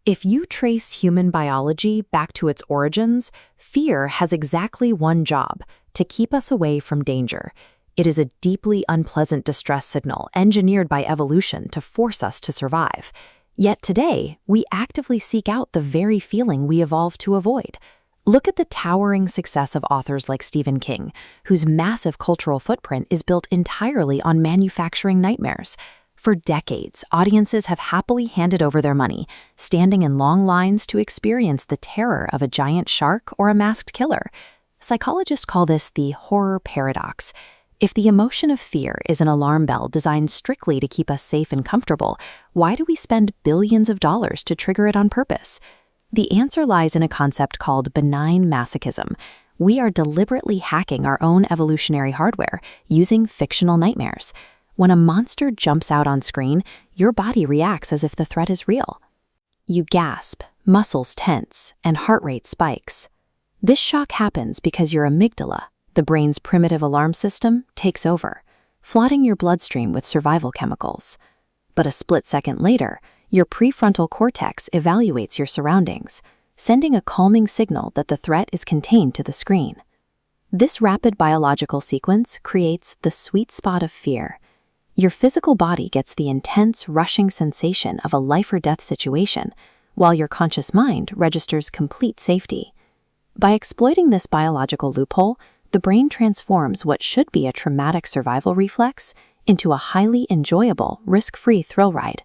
If you trace human biology back to its origins, fear has exactly one job: to keep us away from danger. It is a deeply unpleasant distress signal engineered by evolution to force us to survive. Yet today, we actively seek out the very feeling we evolved to avoid. Look at the towering success of authors like Stephen King, whose massive cultural footprint is built entirely on manufacturing nightmares. For decades, audiences have happily handed over their money, standing in long lines to experience the terror of a giant shark or a masked killer. Psychologists call this the horror paradox. If the emotion of fear is an alarm bell designed strictly to keep us safe and comfortable, why do we spend billions of dollars to trigger it on purpose? The answer lies in a concept called benign masochism. We are deliberately hacking our own evolutionary hardware using fictional nightmares. When a monster jumps out on screen, your body reacts as if the threat is real. You gasp, muscles tense, and heart rate spikes. This shock happens because your amygdala, the brain's primitive alarm system, takes over, flooding your bloodstream with survival chemicals. But a split second later, your prefrontal cortex evaluates your surroundings, sending a calming signal that the threat is contained to the screen. This rapid biological sequence creates the sweet spot of fear. Your physical body gets the intense, rushing sensation of a life-or-death situation, while your conscious mind registers complete safety. By exploiting this biological loophole, the brain transforms what should be a traumatic survival reflex into a highly enjoyable, risk-free thrill ride.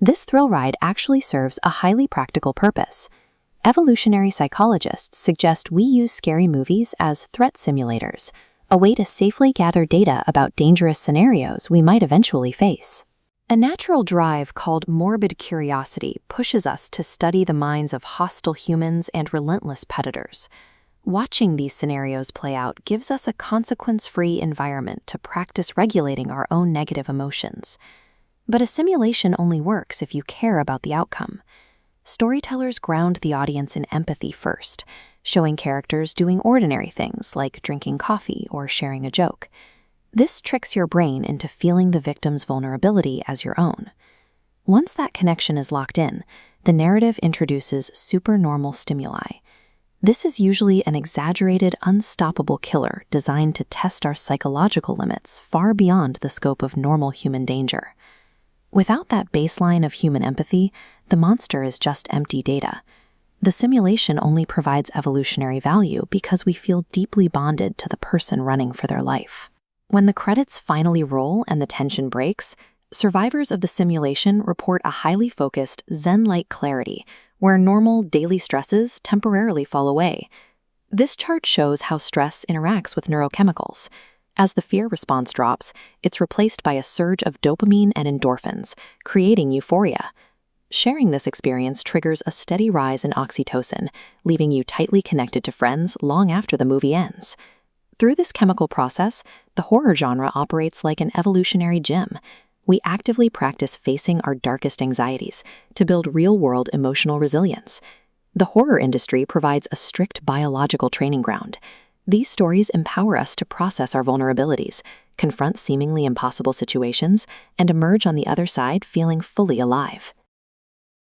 This thrill ride actually serves a highly practical purpose. Evolutionary psychologists suggest we use scary movies as threat simulators, a way to safely gather data about dangerous scenarios we might eventually face. A natural drive called morbid curiosity pushes us to study the minds of hostile humans and relentless predators. Watching these scenarios play out gives us a consequence-free environment to practice regulating our own negative emotions. But a simulation only works if you care about the outcome. Storytellers ground the audience in empathy first, showing characters doing ordinary things like drinking coffee or sharing a joke. This tricks your brain into feeling the victim's vulnerability as your own. Once that connection is locked in, the narrative introduces supernormal stimuli. This is usually an exaggerated, unstoppable killer designed to test our psychological limits far beyond the scope of normal human danger. Without that baseline of human empathy, the monster is just empty data. The simulation only provides evolutionary value because we feel deeply bonded to the person running for their life. When the credits finally roll and the tension breaks, survivors of the simulation report a highly focused, zen-like clarity, where normal daily stresses temporarily fall away. This chart shows how stress interacts with neurochemicals. As the fear response drops, it's replaced by a surge of dopamine and endorphins, creating euphoria. Sharing this experience triggers a steady rise in oxytocin, leaving you tightly connected to friends long after the movie ends. Through this chemical process, the horror genre operates like an evolutionary gym. We actively practice facing our darkest anxieties to build real-world emotional resilience. The horror industry provides a strict biological training ground. These stories empower us to process our vulnerabilities, confront seemingly impossible situations, and emerge on the other side feeling fully alive.